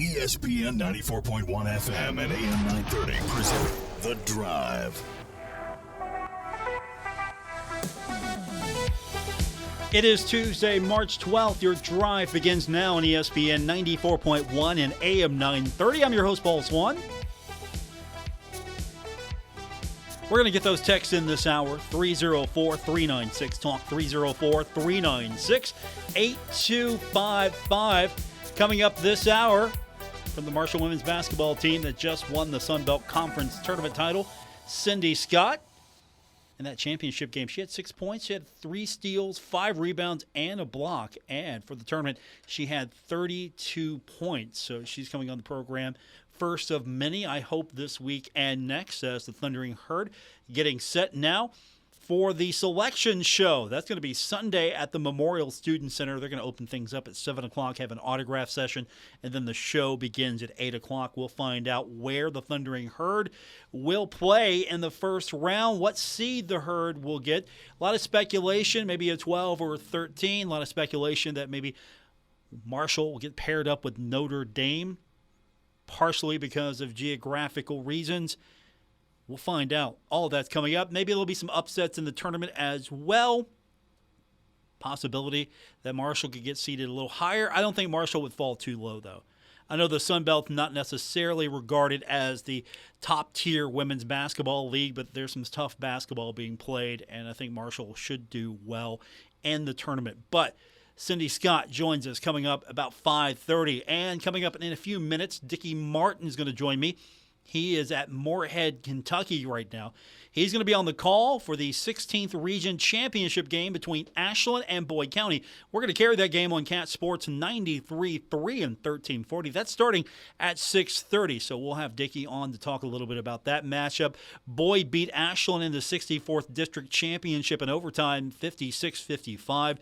ESPN 94.1 FM and AM 930 present The Drive. It is Tuesday, March 12th. Your drive begins now on ESPN 94.1 and AM 930. I'm your host, Paul Swann. We're going to get those texts in this hour. 304-396-TALK, 304-396-8255. Coming up this hour from the Marshall women's basketball team that just won the Sun Belt Conference tournament title, Sydni Scott. In that championship game, she had 6 points. She had 3 steals, 5 rebounds, and a block. And for the tournament, she had 32 points. So she's coming on the program. First of many, I hope, this week and next, as the Thundering Herd getting set now for the selection show. That's going to be Sunday at the Memorial Student Center. They're going to open things up at 7 o'clock, have an autograph session, and then the show begins at 8 o'clock. We'll find out where the Thundering Herd will play in the first round, what seed the Herd will get. A lot of speculation, maybe a 12 or a 13. A lot of speculation that maybe Marshall will get paired up with Notre Dame, partially because of geographical reasons. We'll find out. All of that's coming up. Maybe there'll be some upsets in the tournament as well. Possibility that Marshall could get seated a little higher. I don't think Marshall would fall too low, though. I know the Sun Belt not necessarily regarded as the top-tier women's basketball league, but there's some tough basketball being played, and I think Marshall should do well in the tournament. But Sydni Scott joins us coming up about 5:30. And coming up in a few minutes, Dicky Martin is going to join me. He is at Morehead, Kentucky right now. He's going to be on the call for the 16th Region Championship game between Ashland and Boyd County. We're going to carry that game on Cat Sports 93.3 and 1340. That's starting at 6:30, so we'll have Dicky on to talk a little bit about that matchup. Boyd beat Ashland in the 64th District Championship in overtime, 56-55.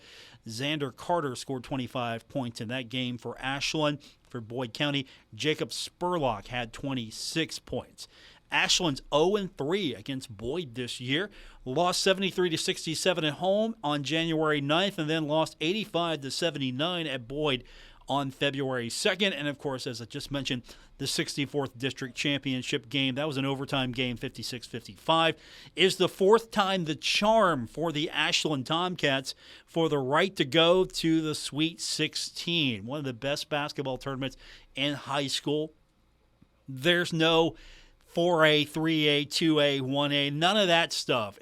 Xander Carter scored 25 points in that game for Ashland. For Boyd County, Jacob Spurlock had 26 points. Ashland's 0-3 against Boyd this year. Lost 73-67 at home on January 9th and then lost 85-79 at Boyd on February 2nd. And, of course, as I just mentioned, the 64th District Championship game. That was an overtime game, 56-55. Is the fourth time the charm for the Ashland Tomcats for the right to go to the Sweet 16. One of the best basketball tournaments in high school. There's no 4A, 3A, 2A, 1A, none of that stuff.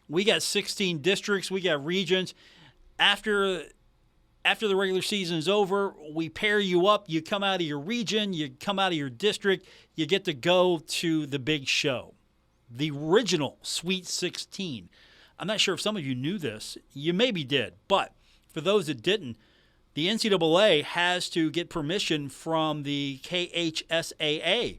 We got 16 districts, we got regions. After the regular season is over, we pair you up. You come out of your region, you come out of your district, you get to go to the big show. The original Sweet 16. I'm not sure if some of you knew this. You maybe did. But for those that didn't, the NCAA has to get permission from the KHSAA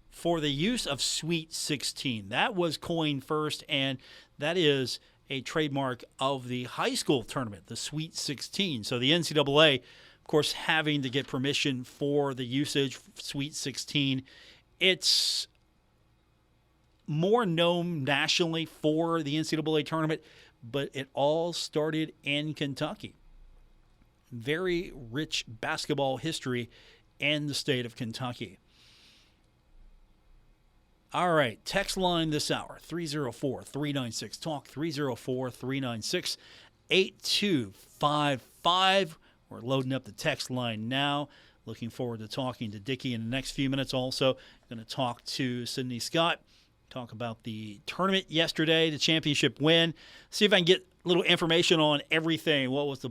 for the use of Sweet 16. That was coined first, and that is a trademark of the high school tournament, the Sweet 16. So the NCAA, of course, having to get permission for the usage of Sweet 16. It's more known nationally for the NCAA tournament, but it all started in Kentucky. Very rich basketball history in the state of Kentucky. All right, text line this hour, 304-396-TALK, 304-396-8255. We're loading up the text line now. Looking forward to talking to Dicky in the next few minutes. Also, going to talk to Sydni Scott, talk about the tournament yesterday, the championship win, see if I can get a little information on everything. What was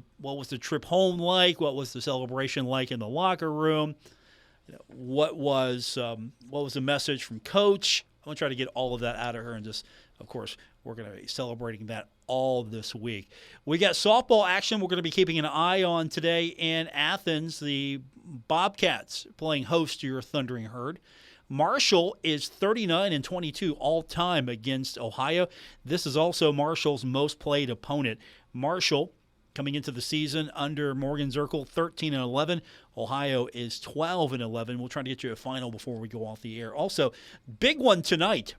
the trip home like? What was the celebration like in the locker room? What was the message from Coach? I'm going to try to get all of that out of her, and just, of course, we're going to be celebrating that all this week. We got softball action we're going to be keeping an eye on today in Athens. The Bobcats playing host to your Thundering Herd. Marshall is 39-22 all-time against Ohio. This is also Marshall's most played opponent. Marshall, coming into the season under Morgan Zirkle, 13-11. Ohio is 12-11. We'll try to get you a final before we go off the air. Also, big one tonight.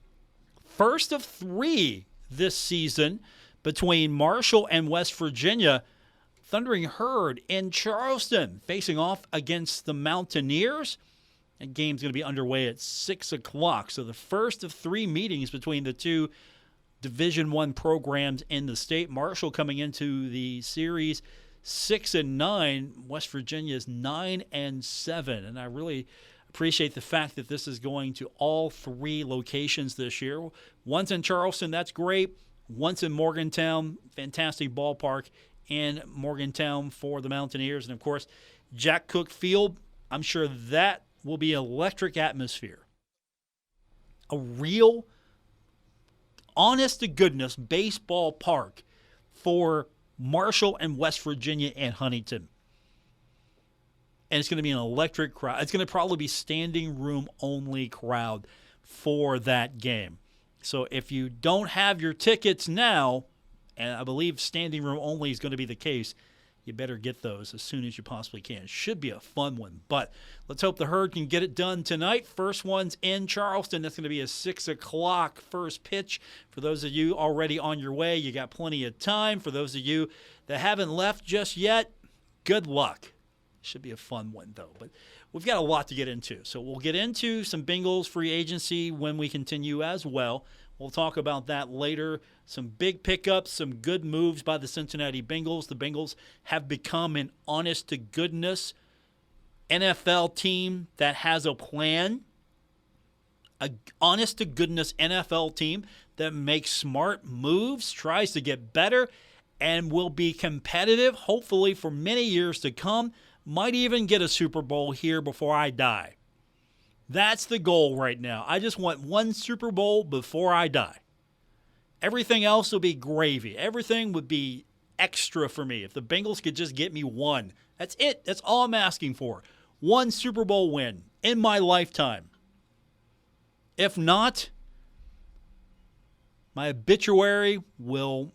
First of 3 this season between Marshall and West Virginia. Thundering Herd in Charleston facing off against the Mountaineers. That game's going to be underway at 6 o'clock. So the first of 3 meetings between the two Division I programs in the state. Marshall coming into the series 6-9. West Virginia is 9-7. And I really appreciate the fact that this is going to all 3 locations this year. One's in Charleston, that's great. One's in Morgantown, fantastic ballpark in Morgantown for the Mountaineers. And, of course, Jack Cook Field, I'm sure that will be an electric atmosphere. A real, honest-to-goodness baseball park for Marshall and West Virginia and Huntington. And it's going to be an electric crowd. It's going to probably be standing room only crowd for that game. So if you don't have your tickets now, and I believe standing room only is going to be the case, you better get those as soon as you possibly can. Should be a fun one. But let's hope the Herd can get it done tonight. First one's in Charleston. That's going to be a 6 o'clock first pitch. For those of you already on your way, you got plenty of time. For those of you that haven't left just yet, good luck. Should be a fun one, though. But we've got a lot to get into. So we'll get into some Bengals free agency when we continue as well. We'll talk about that later. Some big pickups, some good moves by the Cincinnati Bengals. The Bengals have become an honest-to-goodness NFL team that has a plan. An honest-to-goodness NFL team that makes smart moves, tries to get better, and will be competitive, hopefully, for many years to come. Might even get a Super Bowl here before I die. That's the goal right now. I just want one Super Bowl before I die. Everything else will be gravy. Everything would be extra for me. If the Bengals could just get me one. That's it. That's all I'm asking for. One Super Bowl win in my lifetime. If not, my obituary will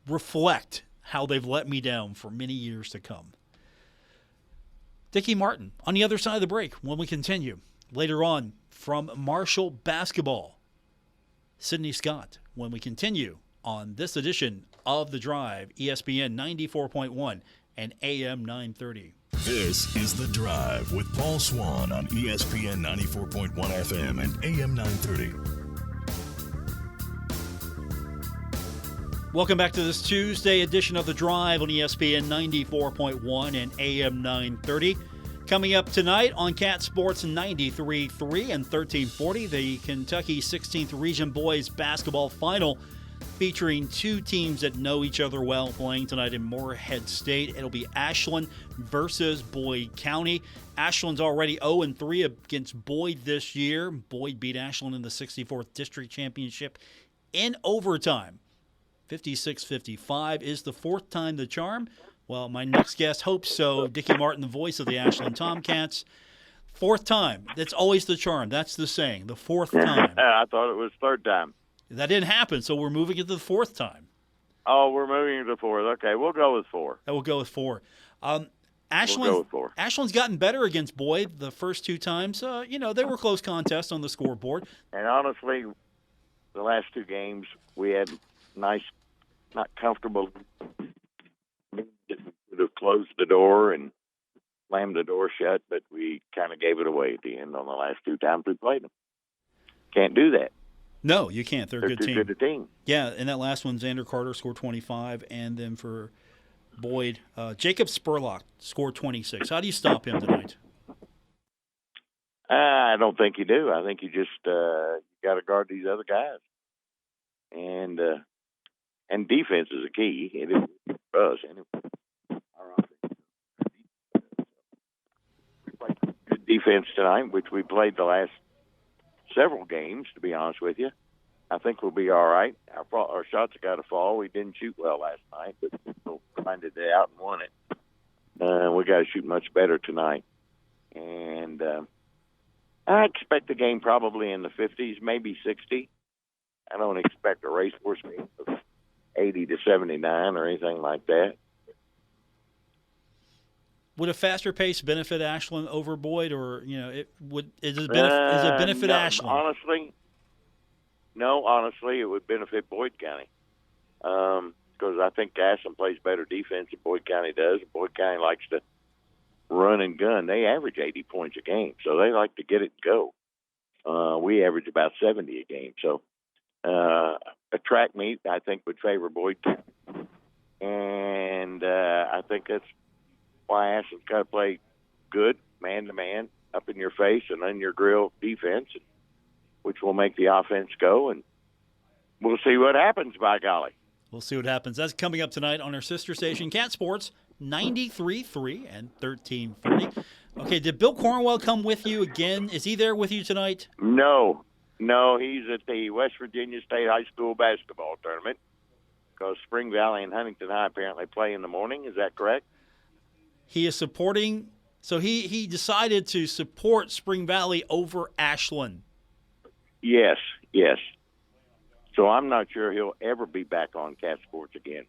reflect how they've let me down for many years to come. Dicky Martin on the other side of the break when we continue. Later on from Marshall basketball, Sydni Scott when we continue on this edition of The Drive, ESPN 94.1 and AM 930. This is The Drive with Paul Swann on ESPN 94.1 FM and AM 930. Welcome back to this Tuesday edition of The Drive on ESPN 94.1 and AM 930. Coming up tonight on Cat Sports 93.3 and 1340, the Kentucky 16th Region Boys Basketball Final featuring 2 teams that know each other well playing tonight in Morehead State. It'll be Ashland versus Boyd County. Ashland's already 0-3 against Boyd this year. Boyd beat Ashland in the 64th District Championship in overtime. 56-55 is the 4th time the charm. Well, my next guest hopes so. Dicky Martin, the voice of the Ashland Tomcats. 4th time. That's always the charm. That's the saying. The 4th time. I thought it was 3rd time. That didn't happen, so we're moving it to the 4th time. Oh, we're moving to 4th. Okay, we'll go with 4. That will go with 4. Ashland, we'll go with 4. Ashland's gotten better against Boyd the first 2 times. They were close contests on the scoreboard. And honestly, the last 2 games, we had nice, not comfortable. We could have closed the door and slammed the door shut, but we kind of gave it away at the end on the last 2 times we played them. Can't do that. No, you can't. They're a good too team. good a team. Yeah, and that last one, Xander Carter scored 25, and then for Boyd, Jacob Spurlock scored 26. How do you stop him tonight? I don't think you do. I think you just got to guard these other guys, and defense is a key. It is for us anyway. Our offense. We played good defense tonight, which we played the last several games, to be honest with you. I think we'll be all right. Our shots have got to fall. We didn't shoot well last night, but we'll grinded it out and won it. We got to shoot much better tonight. And I expect the game probably in the 50s, maybe 60. I don't expect a racehorse game of 80-79 or anything like that. Would a faster pace benefit Ashland over Boyd, or is it benefit Ashland? Honestly, it would benefit Boyd County. because I think Ashland plays better defense than Boyd County does. Boyd County likes to run and gun. They average 80 points a game, so they like to get it and go. We average about 70 a game. So a track meet, I think, would favor Boyd. And I think that's why Ashland's got to play good, man-to-man, up in your face and on your grill defense, which will make the offense go. And we'll see what happens, by golly. We'll see what happens. That's coming up tonight on our sister station, Cat Sports, 93.3 and 1340. Okay, did Bill Cornwell come with you again? Is he there with you tonight? No, he's at the West Virginia State High School basketball tournament because Spring Valley and Huntington High apparently play in the morning. Is that correct? He is supporting, so he decided to support Spring Valley over Ashland. Yes. So I'm not sure he'll ever be back on Cat Sports again.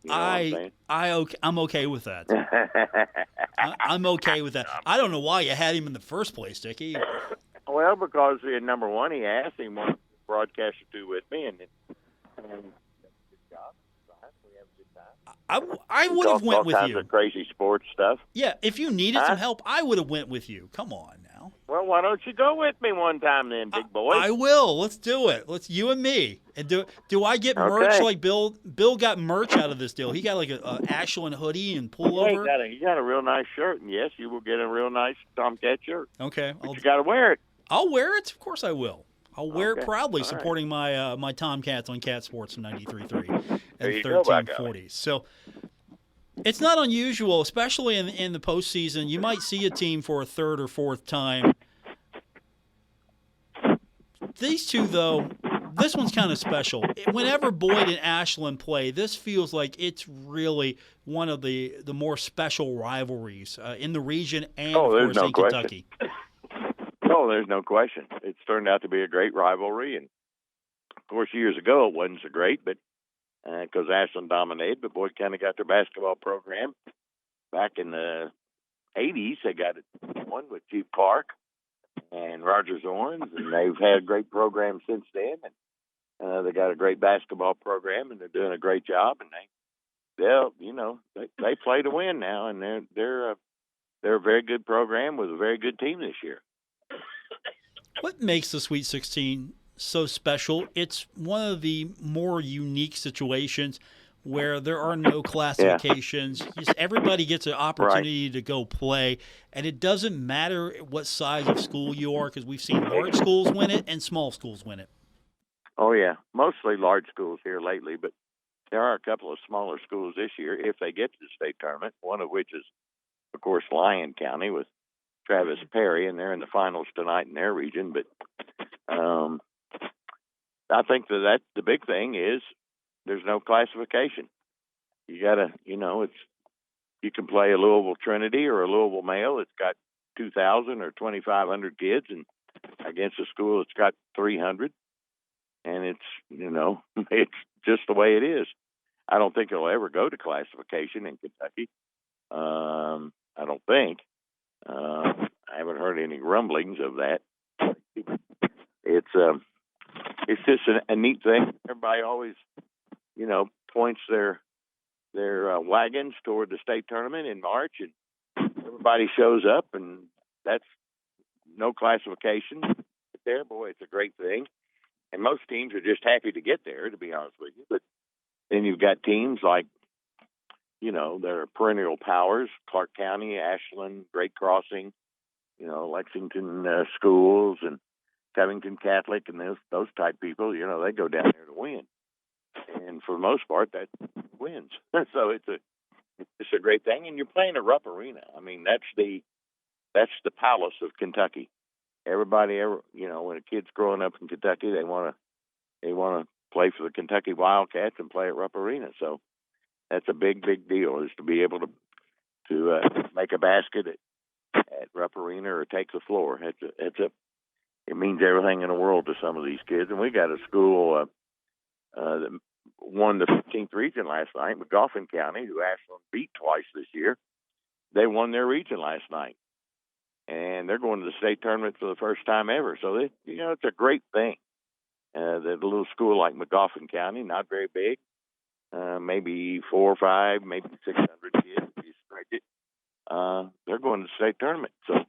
You know I'm okay with that. I'm okay with that. I don't know why you had him in the first place, Dicky. Well, because number one, he asked him one broadcaster to with me, and I would have went with all kinds you. Of crazy sports stuff. Yeah, if you needed some help, I would have went with you. Come on now. Well, why don't you go with me one time then, big boy? I will. Let's do it. Let's you and me. And do I get merch like Bill? Bill got merch out of this deal. He got like a Ashland hoodie and pullover. He got a real nice shirt, and yes, you will get a real nice Tomcat shirt. Okay, but you got to wear it. I'll wear it. Of course, I will. I'll wear it proudly, all supporting my my Tomcats on Cat Sports 93.3 and 1340. So it's not unusual, especially in the postseason. You might see a team for a third or fourth time. These two, though, this one's kind of special. Whenever Boyd and Ashland play, this feels like it's really one of the more special rivalries in the region and, of course, in Kentucky. Oh, there's no question. It's turned out to be a great rivalry. And, of course, years ago it wasn't so great, but because Ashland dominated, but Boyd County got their basketball program. Back in the 80s, they got one with Chief Clark and Rogers Orange, and they've had a great program since then. And they got a great basketball program, and they're doing a great job. And they play to win now, and they're a very good program with a very good team this year. What makes the Sweet 16 so special? It's one of the more unique situations where there are no classifications. Just everybody gets an opportunity to go play, and it doesn't matter what size of school you are, because we've seen large schools win it and small schools win it. Oh, yeah, mostly large schools here lately, but there are a couple of smaller schools this year if they get to the state tournament, one of which is, of course, Lyon County with Travis Perry, and they're in the finals tonight in their region. But I think that the big thing is there's no classification. You got to, you can play a Louisville Trinity or a Louisville Male that's got 2,000 or 2,500 kids, and against a school that's got 300. And it's, it's just the way it is. I don't think it'll ever go to classification in Kentucky. I don't think. I haven't heard any rumblings of that. It's just a neat thing. Everybody always, points their wagons toward the state tournament in March, and everybody shows up, and that's no classification there. Boy, it's a great thing. And most teams are just happy to get there, to be honest with you. But then you've got teams like, they're perennial powers, Clark County, Ashland, Great Crossing, Lexington schools and Covington Catholic and those type people, they go down there to win. And for the most part, that wins. So it's a great thing. And you're playing at Rupp Arena. I mean, that's the palace of Kentucky. Everybody when a kid's growing up in Kentucky, they want to play for the Kentucky Wildcats and play at Rupp Arena. So that's a big, big deal, is to be able to make a basket at Rupp Arena or take the floor. It means everything in the world to some of these kids. And we got a school that won the 15th region last night, McGoffin County, who Ashland beat twice this year. They won their region last night, and they're going to the state tournament for the first time ever. So it's a great thing that a little school like McGoffin County, not very big, maybe 4 or 5, maybe 600 kids, if you stretch it. They're going to the state tournament. So,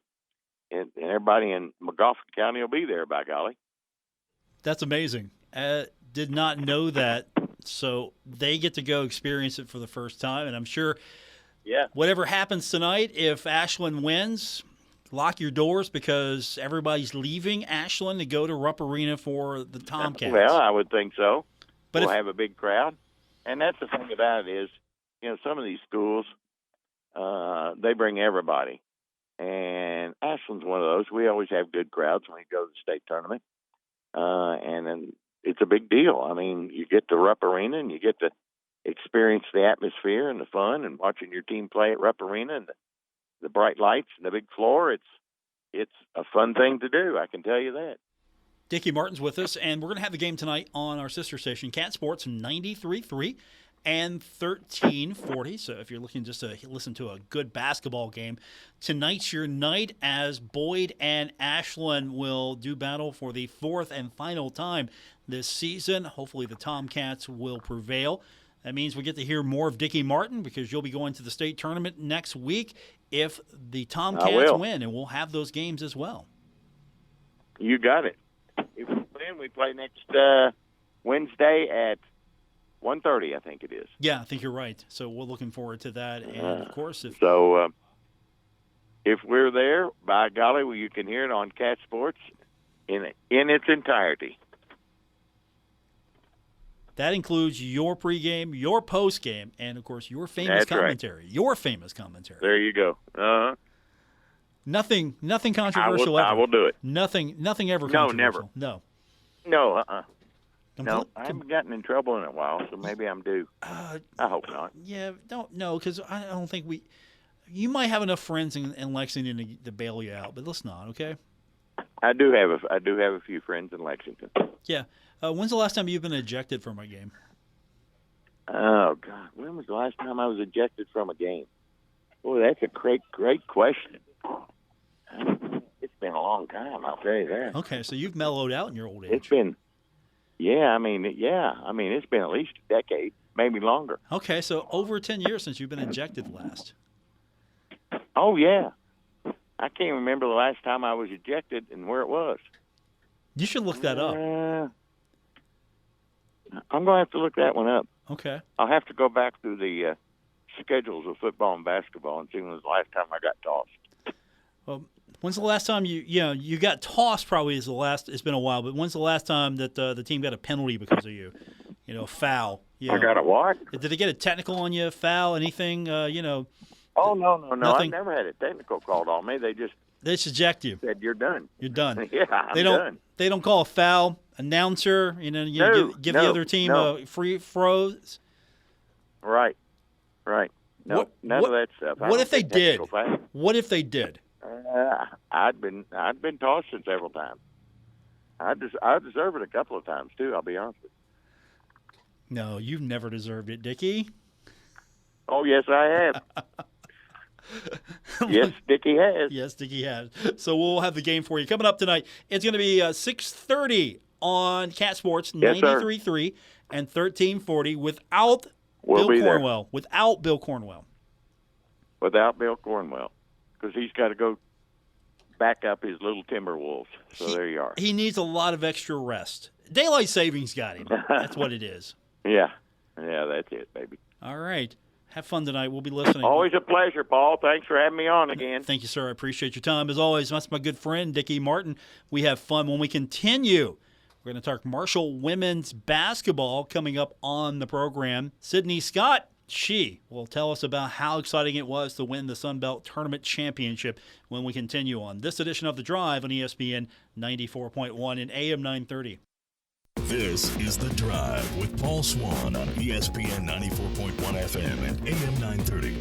and everybody in McGoffin County will be there, by golly. That's amazing. Did not know that. So they get to go experience it for the first time. And I'm sure whatever happens tonight, if Ashland wins, lock your doors because everybody's leaving Ashland to go to Rupp Arena for the Tomcats. Well, I would think so. But we'll have a big crowd. And that's the thing about it is, some of these schools, they bring everybody. And Ashland's one of those. We always have good crowds when we go to the state tournament. And then it's a big deal. I mean, you get to Rupp Arena and you get to experience the atmosphere and the fun and watching your team play at Rupp Arena and the bright lights and the big floor. It's a fun thing to do, I can tell you that. Dicky Martin's with us, and we're going to have the game tonight on our sister station, Cat Sports 93.3 and 1340. So if you're looking just to listen to a good basketball game, tonight's your night as Boyd and Ashland will do battle for the fourth and final time this season. Hopefully the Tomcats will prevail. That means we get to hear more of Dicky Martin because you'll be going to the state tournament next week if the Tomcats win, and we'll have those games as well. You got it. If we win, we play next Wednesday at 1:30, I think it is. Yeah, I think you're right. So we're looking forward to that. And, of course, if we're there, by golly, well, you can hear it on Cat Sports in its entirety. That includes your pregame, your postgame, and, of course, your famous commentary. Right. Your famous commentary. There you go. Uh-huh. Nothing controversial ever. I will do it. Nothing ever controversial. No, never. No, I haven't gotten in trouble in a while, so maybe I'm due. I hope not. Yeah, because I don't think you might have enough friends in Lexington to bail you out, but let's not, okay? I do have a few friends in Lexington. Yeah. When's the last time you've been ejected from a game? Oh, God. When was the last time I was ejected from a game? Boy, that's a great question. It's been a long time, I'll tell you that. Okay, so you've mellowed out in your old age. It's been, it's been at least a decade, maybe longer. Okay, so over 10 years since you've been ejected last. Oh, yeah. I can't remember the last time I was ejected and where it was. You should look that up. I'm going to have to look that one up. Okay. I'll have to go back through the schedules of football and basketball and see when was the last time I got tossed. Well, when's the last time you got tossed? Probably is the last. It's been a while, but when's the last time that the team got a penalty because of you? Foul. I got a what? Did they get a technical on you? Foul? Anything? Oh no! Nothing? I've never had a technical called on me. They just eject you. Said you're done. You're done. Yeah, I'm done. They don't call a foul. Announcer, give the other team a free throws. Right. No, none of that stuff. What if they did? What if they did? I'd been tossed several times. I deserve it a couple of times too. I'll be honest with you. No, you've never deserved it, Dicky. Oh yes, I have. Yes, Dicky has. Yes, Dicky has. So we'll have the game for you coming up tonight. It's going to be 6:30 on Cat Sports 93.3 and 1340 without Bill Cornwell. Without Bill Cornwell. Without Bill Cornwell, because he's got to go back up his little Timberwolves. So there you are. He needs a lot of extra rest. Daylight savings got him. That's what it is. Yeah, that's it, baby. All right. Have fun tonight. We'll be listening. Always a pleasure, Paul. Thanks for having me on again. Thank you, sir. I appreciate your time. As always, that's my good friend, Dicky Martin. We have fun when we continue. We're going to talk Marshall women's basketball coming up on the program. Sydni Scott, she will tell us about how exciting it was to win the Sun Belt Tournament Championship when we continue on this edition of The Drive on ESPN 94.1 and AM 930. This is The Drive with Paul Swann on ESPN 94.1 FM and AM 930.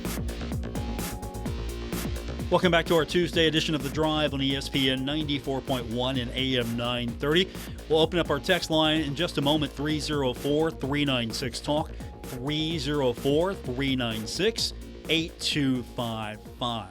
Welcome back to our Tuesday edition of The Drive on ESPN 94.1 and AM 930. We'll open up our text line in just a moment, 304-396-TALK, 304-396-8255.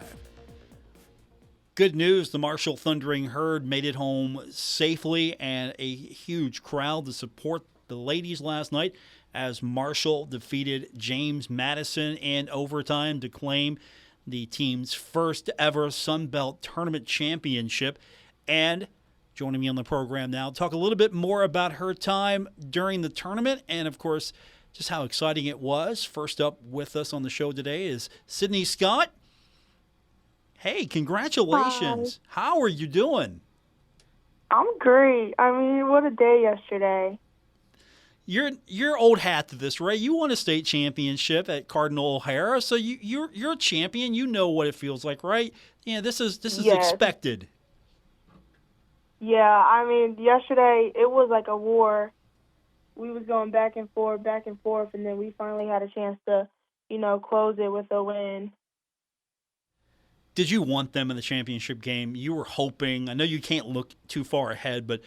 Good news, the Marshall Thundering Herd made it home safely, and a huge crowd to support the ladies last night as Marshall defeated James Madison in overtime to claim the team's first ever Sun Belt Tournament championship. And joining me on the program now, talk a little bit more about her time during the tournament and, of course, just how exciting it was. First up with us on the show today is Sydni Scott. Hey, congratulations. Hi. How are you doing? I'm great. I mean, what a day yesterday. You're old hat to this, right? You won a state championship at Cardinal O'Hara, so you're a champion. You know what it feels like, right? Yeah, this is Yes. expected. Yeah, I mean, yesterday it was like a war. We was going back and forth, and then we finally had a chance to, close it with a win. Did you want them in the championship game? You were hoping. I know you can't look too far ahead, but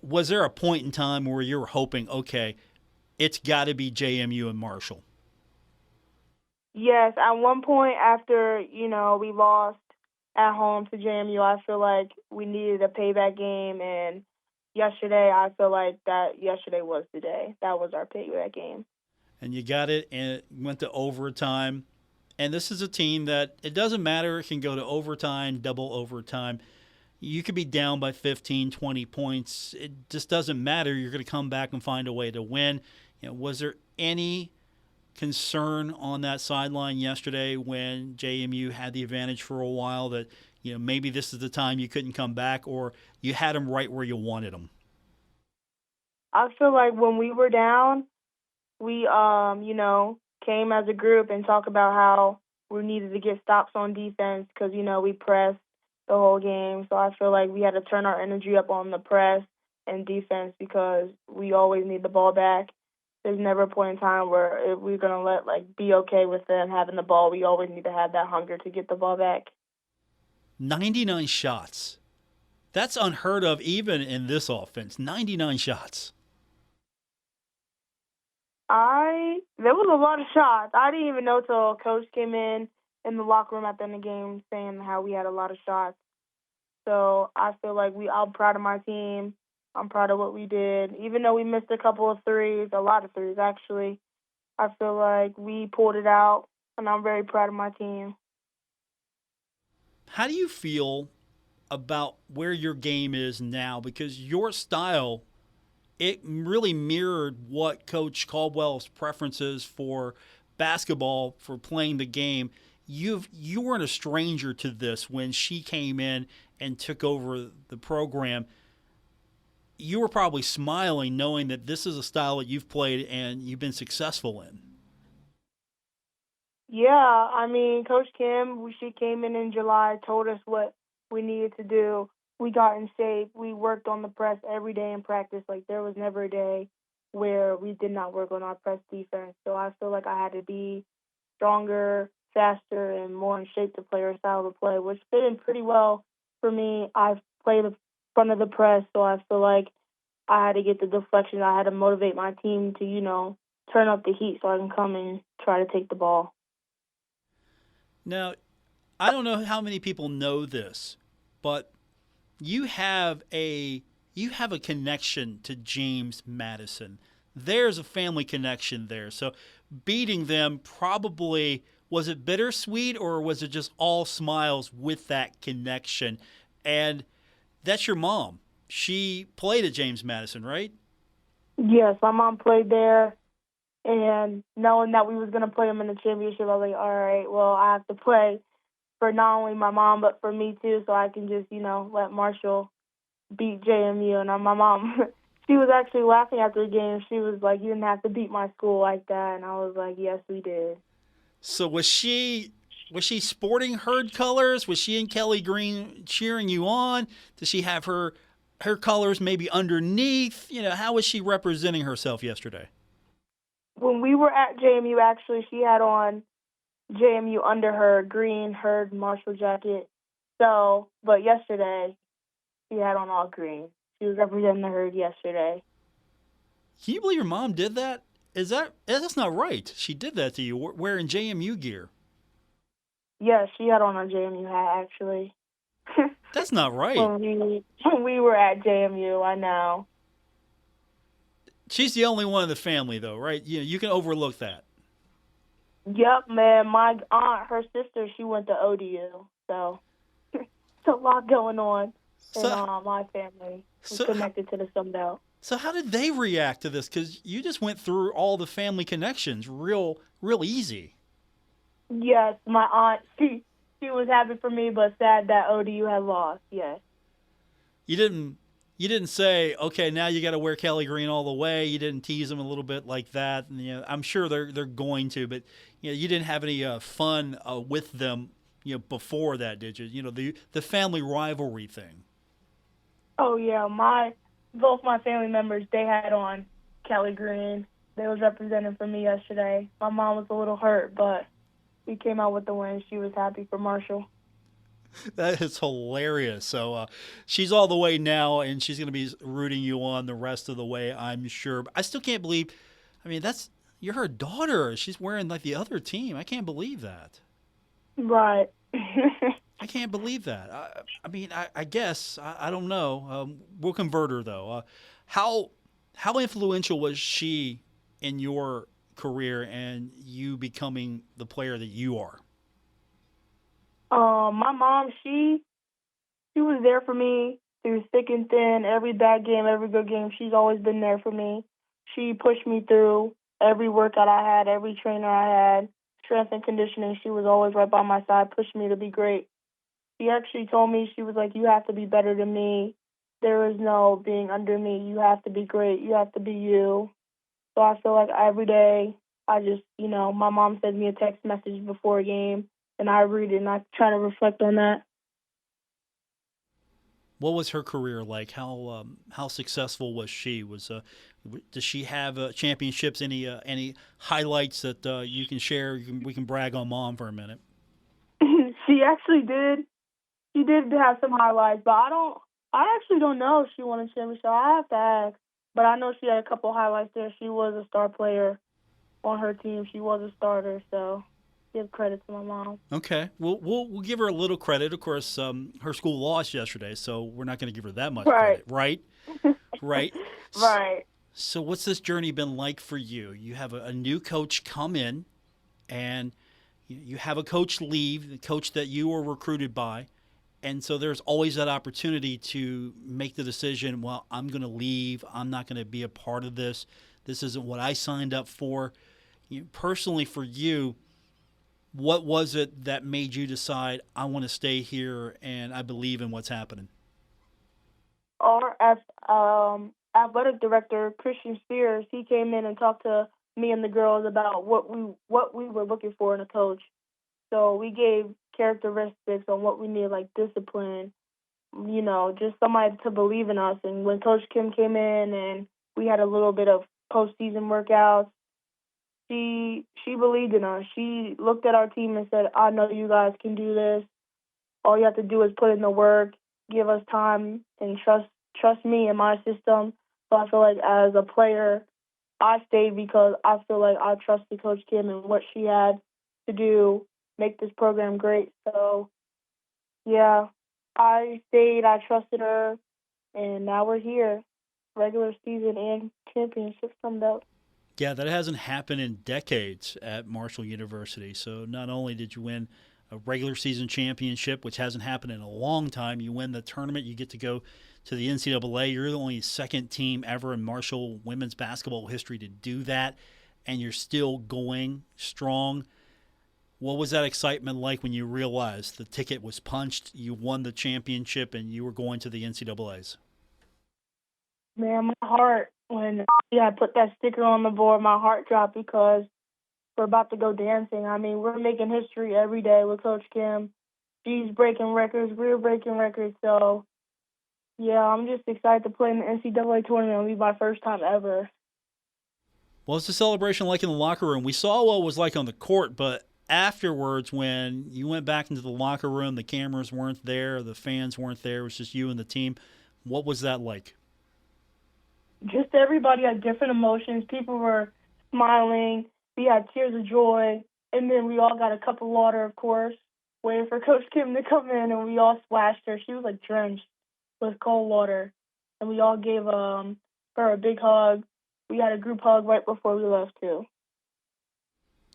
was there a point in time where you were hoping, okay, it's got to be JMU and Marshall? Yes, at one point after, we lost at home to JMU, I feel like we needed a payback game, and yesterday I feel like that yesterday was the day. That was our payback game. And you got it, and it went to overtime. And this is a team that it doesn't matter. It can go to overtime, double overtime. You could be down by 15, 20 points. It just doesn't matter. You're going to come back and find a way to win. Was there any concern on that sideline yesterday when JMU had the advantage for a while that, maybe this is the time you couldn't come back, or you had them right where you wanted them? I feel like when we were down, we, came as a group and talked about how we needed to get stops on defense because, we pressed the whole game. So I feel like we had to turn our energy up on the press and defense because we always need the ball back. There's never a point in time where if we're going to be okay with them having the ball. We always need to have that hunger to get the ball back. 99 shots. That's unheard of even in this offense. 99 shots. There was a lot of shots. I didn't even know till Coach came in the locker room at the end of the game saying how we had a lot of shots. So I feel like I'm proud of my team. I'm proud of what we did. Even though we missed a couple of threes, a lot of threes actually, I feel like we pulled it out, and I'm very proud of my team. How do you feel about where your game is now? Because your style, it really mirrored what Coach Caldwell's preferences for basketball, for playing the game. You weren't a stranger to this when she came in and took over the program. You were probably smiling knowing that this is a style that you've played and you've been successful in. Yeah, I mean, Coach Kim, she came in July, told us what we needed to do. We got in shape. We worked on the press every day in practice. Like, there was never a day where we did not work on our press defense. So I feel like I had to be stronger, faster, and more in shape to play our style of play, which fit in pretty well for me. I play the front of the press, so I feel like I had to get the deflection. I had to motivate my team to, turn up the heat so I can come and try to take the ball. Now, I don't know how many people know this, but you have a connection to James Madison. There's a family connection there. So beating them probably, was it bittersweet or was it just all smiles with that connection? And that's your mom. She played at James Madison, right? Yes, my mom played there. And knowing that we was going to play them in the championship, I was like, all right, well, I have to play for not only my mom but for me too, so I can just, let Marshall beat JMU. And my mom, she was actually laughing after the game. She was like, you didn't have to beat my school like that. And I was like, yes, we did. So was she sporting Herd colors? Was she in Kelly Green cheering you on? Did she have her colors maybe underneath? How was she representing herself yesterday? When we were at JMU, actually, she had on JMU under her green Herd Marshall jacket. So, but yesterday, she had on all green. She was representing the Herd yesterday. Can you believe your mom did that? That's not right. She did that to you wearing JMU gear. Yeah, she had on a JMU hat, actually. That's not right. when we were at JMU, I know. She's the only one in the family, though, right? You can overlook that. Yep, man. My aunt, her sister, she went to ODU, so it's a lot going on in So, my family. It's so, connected to the Sun Belt. so how did they react to this? Because you just went through all the family connections real easy. Yes, my aunt, she was happy for me, but sad that ODU had lost. Yes. You didn't say, okay, now you got to wear Kelly Green all the way. You didn't tease them a little bit like that. And, I'm sure they're going to, but you didn't have any fun with them, before that, did you? The family rivalry thing. Oh yeah, both my family members, they had on Kelly Green. They was representing for me yesterday. My mom was a little hurt, but we came out with the win. She was happy for Marshall. That is hilarious. So she's all the way now, and she's going to be rooting you on the rest of the way, I'm sure. But I still can't believe. I mean, you're her daughter. She's wearing like the other team. I can't believe that. Right. I can't believe that. I guess I don't know. We'll convert her though. How influential was she in your career and you becoming the player that you are? My mom, she was there for me through thick and thin, every bad game, every good game. She's always been there for me. She pushed me through every workout I had, every trainer I had, strength and conditioning. She was always right by my side, pushing me to be great. She actually told me, she was like, you have to be better than me. There is no being under me. You have to be great. You have to be you. So I feel like every day I just, my mom sends me a text message before a game, and I read it, and I try to reflect on that. What was her career like? How successful was she? Does she have championships? Any highlights that you can share? We can brag on Mom for a minute. She actually did. She did have some highlights, but I actually don't know if she won a championship. I have to ask, but I know she had a couple highlights there. She was a star player on her team. She was a starter, so give credit to my mom. Okay, we'll give her a little credit. Of course, her school lost yesterday, so we're not going to give her that much Right. credit, right? Right. Right. So what's this journey been like for you? You have a new coach come in, and you have a coach leave, the coach that you were recruited by. And so there's always that opportunity to make the decision, well, I'm going to leave. I'm not going to be a part of this. This isn't what I signed up for. Personally, for you, what was it that made you decide, I want to stay here and I believe in what's happening? Our athletic director, Christian Spears, he came in and talked to me and the girls about what we were looking for in a coach. So we gave characteristics on what we need, like discipline, just somebody to believe in us. And when Coach Kim came in and we had a little bit of postseason workouts, she believed in us. She looked at our team and said, I know you guys can do this. All you have to do is put in the work, give us time, and trust me and my system. So I feel like as a player, I stayed because I feel like I trusted Coach Kim and what she had to do, make this program great. So, yeah, I stayed, I trusted her, and now we're here, regular season and championship someday. Yeah, that hasn't happened in decades at Marshall University. So not only did you win a regular season championship, which hasn't happened in a long time, you win the tournament, you get to go to the NCAA. You're the only second team ever in Marshall women's basketball history to do that, and you're still going strong. What was that excitement like when you realized the ticket was punched, you won the championship, and you were going to the NCAAs? Man, my heart, when I put that sticker on the board, my heart dropped because we're about to go dancing. I mean, we're making history every day with Coach Kim. She's breaking records. We're breaking records. So, yeah, I'm just excited to play in the NCAA tournament. It'll be my first time ever. Well, it's a celebration like in the locker room. We saw what it was like on the court, but afterwards, when you went back into the locker room, the cameras weren't there, the fans weren't there, it was just you and the team. What was that like? Just everybody had different emotions. People were smiling. We had tears of joy. And then we all got a cup of water, of course, waiting for Coach Kim to come in, and we all splashed her. She was, like, drenched with cold water. And we all gave her a big hug. we had a group hug right before we left, too.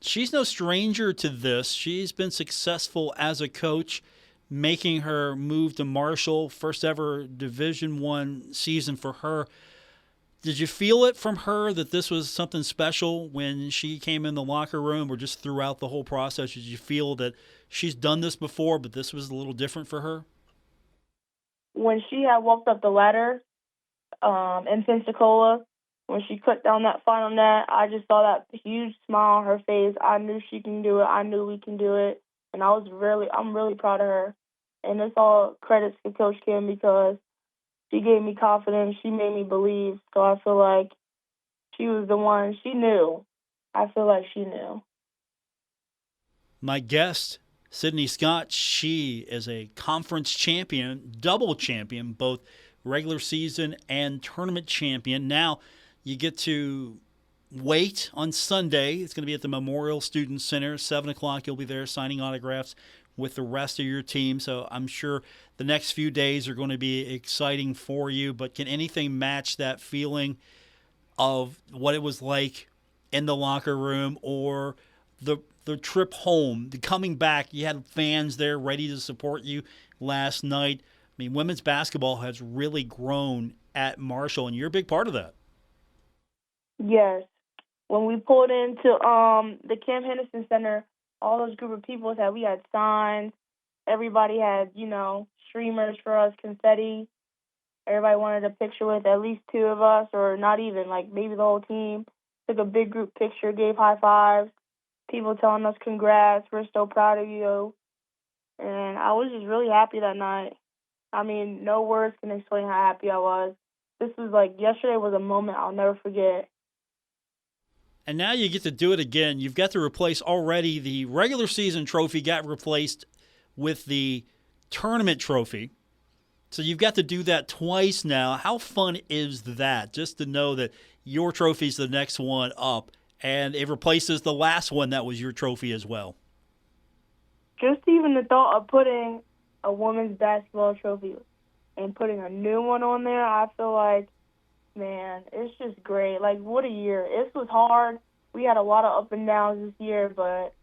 She's no stranger to this. She's been successful as a coach, making her move to Marshall, first ever Division I season for her. Did you feel it from her that this was something special when she came in the locker room, or just throughout the whole process? Did you feel that she's done this before, but this was a little different for her? When she had walked up the ladder in Pensacola, when she put down that final net, I just saw that huge smile on her face. I knew she can do it. I knew we can do it. And I'm really proud of her. And it's all credits to Coach Kim because she gave me confidence. She made me believe. So I feel like she was the one. She knew. I feel like she knew. My guest, Sydni Scott, she is a conference champion, double champion, both regular season and tournament champion. Now you get to wait on Sunday. It's going to be at the Memorial Student Center, 7 o'clock. You'll be there signing autographs with the rest of your team. So I'm sure the next few days are going to be exciting for you. But can anything match that feeling of what it was like in the locker room, or the trip home, the coming back? You had fans there ready to support you last night. I mean, women's basketball has really grown at Marshall, and you're a big part of that. Yes. When we pulled into the Cam Henderson Center, all those group of people we had signs. Everybody had, streamers for us, confetti. Everybody wanted a picture with at least two of us, or not even, like maybe the whole team. Took a big group picture, gave high fives. People telling us congrats, we're so proud of you. And I was just really happy that night. I mean, no words can explain how happy I was. This was yesterday was a moment I'll never forget. And now you get to do it again. You've got to replace already the regular season trophy got replaced with the tournament trophy. So you've got to do that twice now. How fun is that, just to know that your trophy's the next one up, and it replaces the last one that was your trophy as well? Just even the thought of putting a women's basketball trophy and putting a new one on there, I feel like, man, it's just great. What a year. This was hard. We had a lot of up and downs this year, but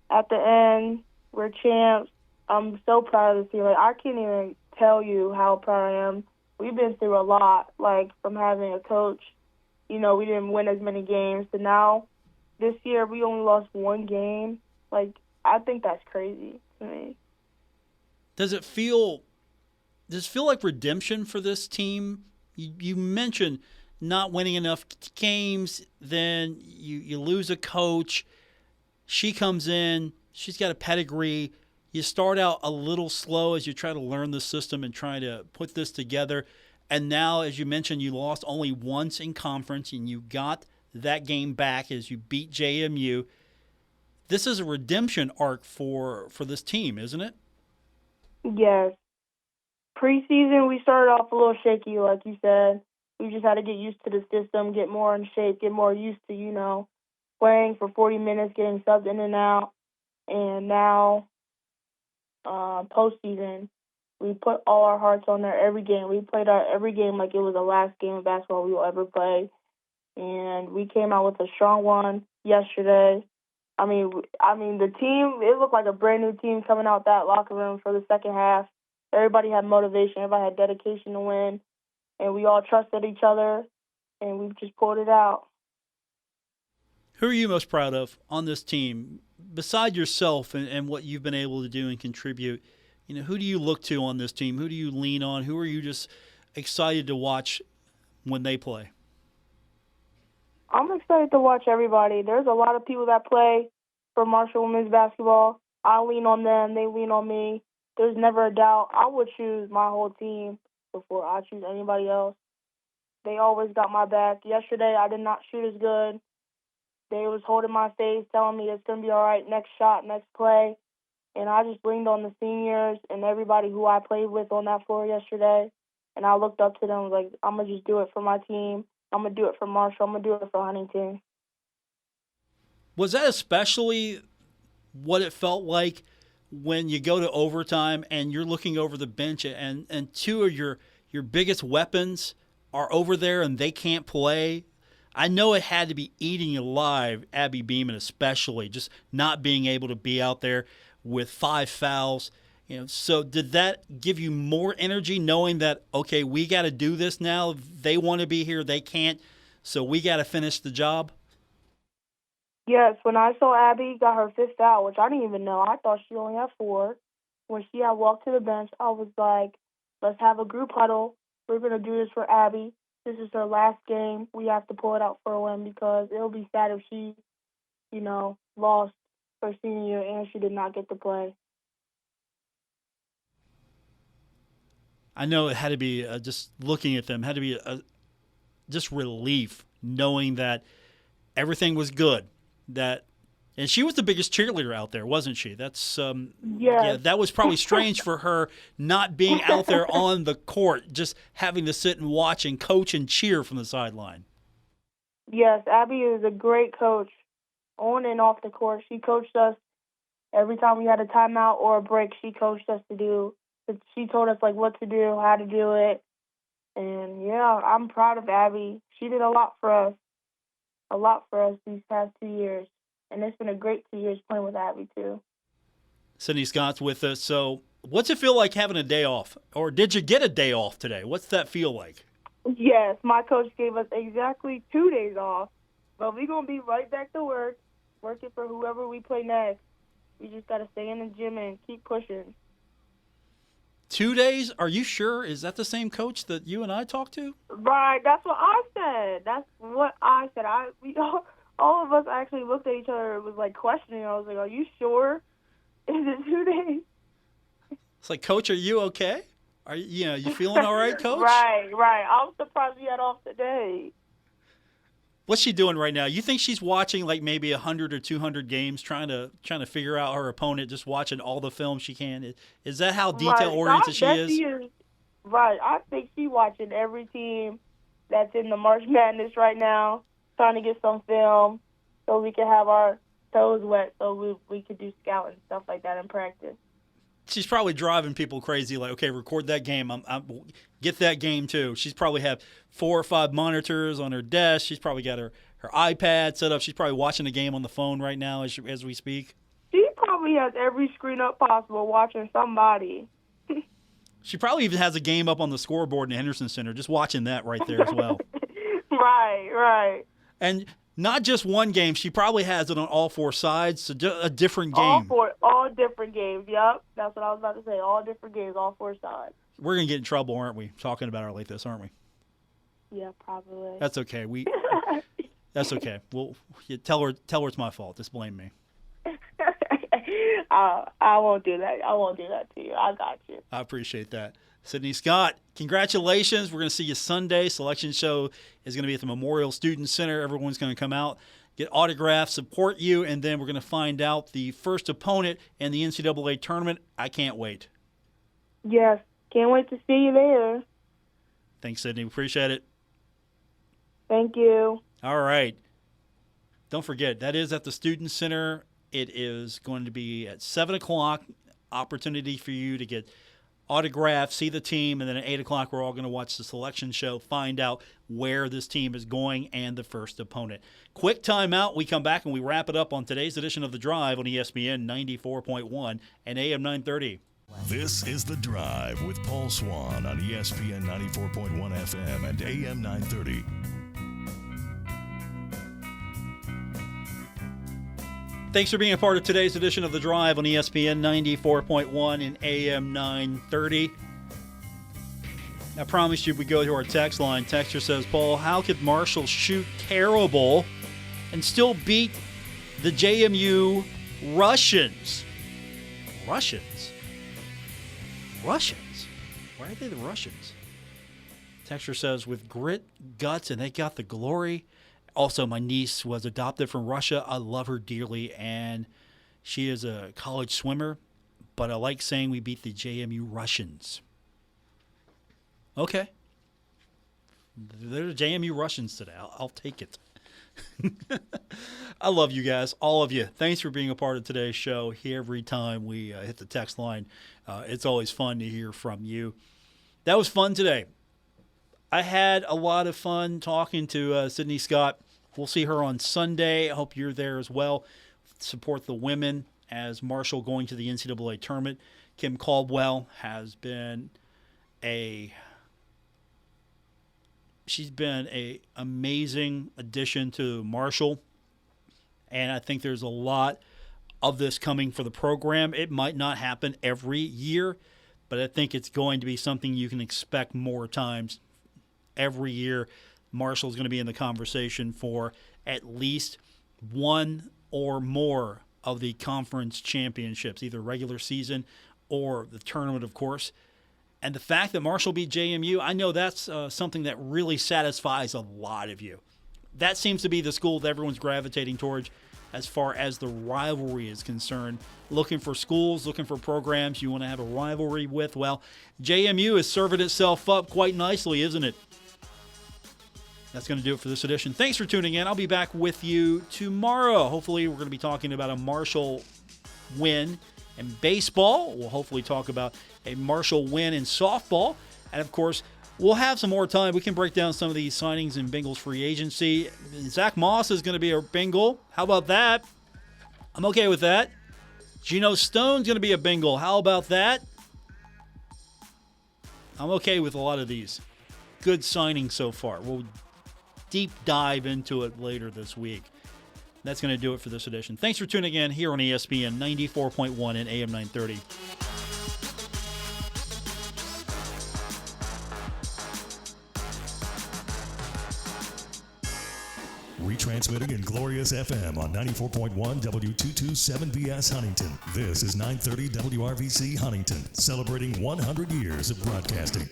at the end, we're champs. I'm so proud of this team. I can't even tell you how proud I am. We've been through a lot, from having a coach. We didn't win as many games. To now, this year, we only lost one game. I think that's crazy to me. Does it feel like redemption for this team? You mentioned not winning enough games, then you lose a coach. She comes in, she's got a pedigree. You start out a little slow as you try to learn the system and try to put this together. And now, as you mentioned, you lost only once in conference, and you got that game back as you beat JMU. This is a redemption arc for this team, isn't it? Yes. Preseason, we started off a little shaky, like you said. We just had to get used to the system, get more in shape, get more used to, playing for 40 minutes, getting subbed in and out. And now, postseason, we put all our hearts on there every game. We played every game like it was the last game of basketball we will ever play. And we came out with a strong one yesterday. I mean, the team, it looked like a brand-new team coming out that locker room for the second half. Everybody had motivation. Everybody had dedication to win. And we all trusted each other, and we've just pulled it out. Who are you most proud of on this team, beside yourself and what you've been able to do and contribute? Who do you look to on this team? Who do you lean on? Who are you just excited to watch when they play? I'm excited to watch everybody. There's a lot of people that play for Marshall women's basketball. I lean on them. They lean on me. There's never a doubt. I would choose my whole team before I choose anybody else. They always got my back. Yesterday, I did not shoot as good. They was holding my face, telling me it's going to be all right, next shot, next play. And I just leaned on the seniors and everybody who I played with on that floor yesterday. And I looked up to them like, I'm going to just do it for my team. I'm going to do it for Marshall. I'm going to do it for Huntington. Was that especially what it felt like when you go to overtime and you're looking over the bench and two of your biggest weapons are over there and they can't play? I know it had to be eating alive Abby Beeman, especially just not being able to be out there with 5 fouls. So did that give you more energy knowing that, okay, we got to do this now? They want to be here, they can't, so we got to finish the job? Yes, when I saw Abby got her 5th foul, which I didn't even know. I thought she only had 4. When she had walked to the bench, I was like, let's have a group huddle. We're going to do this for Abby. This is her last game. We have to pull it out for a win because it'll be sad if she, lost her senior year and she did not get to play. I know it had to be, just looking at them, had to be just relief knowing that everything was good. And she was the biggest cheerleader out there, wasn't she? That's Yes. Yeah, that was probably strange for her not being out there on the court, just having to sit and watch and coach and cheer from the sideline. Yes, Abby is a great coach on and off the court. She coached us every time we had a timeout or a break. She coached us she told us what to do, how to do it. And yeah, I'm proud of Abby. She did a lot for us these past 2 years. And it's been a great 2 years playing with Abby, too. Sydni Scott's with us. So what's it feel like having a day off? Or did you get a day off today? What's that feel like? Yes, my coach gave us exactly 2 days off. But we're going to be right back to work, working for whoever we play next. We just got to stay in the gym and keep pushing. 2 days? Are you sure? Is that the same coach that you and I talked to? Right, that's what I said. All of us actually looked at each other and was questioning. I was like, are you sure? Is it 2 days? It's like, Coach, are you okay? Are you feeling all right, Coach? Right. I'm surprised we had off today. What's she doing right now? You think she's watching maybe 100 or 200 games, trying to figure out her opponent, just watching all the film she can? Is that how detail-oriented she is? Right. I think she's watching every team that's in the March Madness right now, trying to get some film so we can have our toes wet so we could do scouting and stuff like that in practice. She's probably driving people crazy, okay, record that game. I'm get that game too. She's probably have 4 or 5 monitors on her desk. She's probably got her iPad set up. She's probably watching the game on the phone right now as we speak. She probably has every screen up possible watching somebody. She probably even has a game up on the scoreboard in the Henderson Center, just watching that right there as well. Right. And not just one game. She probably has it on all 4 sides, so a different game. All different games, yep. That's what I was about to say. All different games, all 4 sides. We're going to get in trouble, aren't we, talking about her like this, aren't we? Yeah, probably. That's okay. That's okay. Well, tell her it's my fault. Just blame me. I won't do that. I won't do that to you. I got you. I appreciate that. Sydni Scott, congratulations. We're going to see you Sunday. Selection show is going to be at the Memorial Student Center. Everyone's going to come out, get autographs, support you, and then we're going to find out the first opponent in the NCAA tournament. I can't wait. Yes, can't wait to see you there. Thanks, Sydni. Appreciate it. Thank you. All right. Don't forget, that is at the Student Center. It is going to be at 7 o'clock, opportunity for you to get autograph, see the team, and then at 8 o'clock we're all going to watch the selection show, find out where this team is going and the first opponent. Quick timeout. We come back and we wrap it up on today's edition of The Drive on ESPN 94.1 and AM 930. This is The Drive with Paul Swann on ESPN 94.1 FM and AM 930. Thanks for being a part of today's edition of The Drive on ESPN 94.1 and AM 930. I promised you we go to our text line. Texter says, Paul, how could Marshall shoot terrible and still beat the JMU Russians? Russians? Why are they the Russians? Texter says, with grit, guts, and they got the glory. Also, my niece was adopted from Russia. I love her dearly, and she is a college swimmer, but I like saying we beat the JMU Russians. Okay. They're the JMU Russians today. I'll take it. I love you guys, all of you. Thanks for being a part of today's show. Here every time we hit the text line, it's always fun to hear from you. That was fun today. I had a lot of fun talking to Sydney Scott. We'll see her on Sunday. I hope you're there as well. Support the women as Marshall going to the NCAA Tournament. Kim Caldwell has been she's been an amazing addition to Marshall, and I think there's a lot of this coming for the program. It might not happen every year, but I think it's going to be something you can expect more times. Every year, Marshall's going to be in the conversation for at least one or more of the conference championships, either regular season or the tournament, of course. And the fact that Marshall beat JMU, I know that's something that really satisfies a lot of you. That seems to be the school that everyone's gravitating towards as far as the rivalry is concerned. Looking for schools, looking for programs you want to have a rivalry with. Well, JMU is serving itself up quite nicely, isn't it? That's going to do it for this edition. Thanks for tuning in. I'll be back with you tomorrow. Hopefully, we're going to be talking about a Marshall win in baseball. We'll hopefully talk about a Marshall win in softball. And, of course, we'll have some more time. We can break down some of these signings in Bengals free agency. Zach Moss is going to be a Bengal. How about that? I'm okay with that. Geno Stone's going to be a Bengal. How about that? I'm okay with a lot of these. Good signings so far. We'll deep dive into it later this week. That's going to do it for this edition. Thanks for tuning in here on ESPN 94.1 and AM 930. Retransmitting in glorious FM on 94.1 W227BS Huntington. This is 930 WRVC Huntington, celebrating 100 years of broadcasting.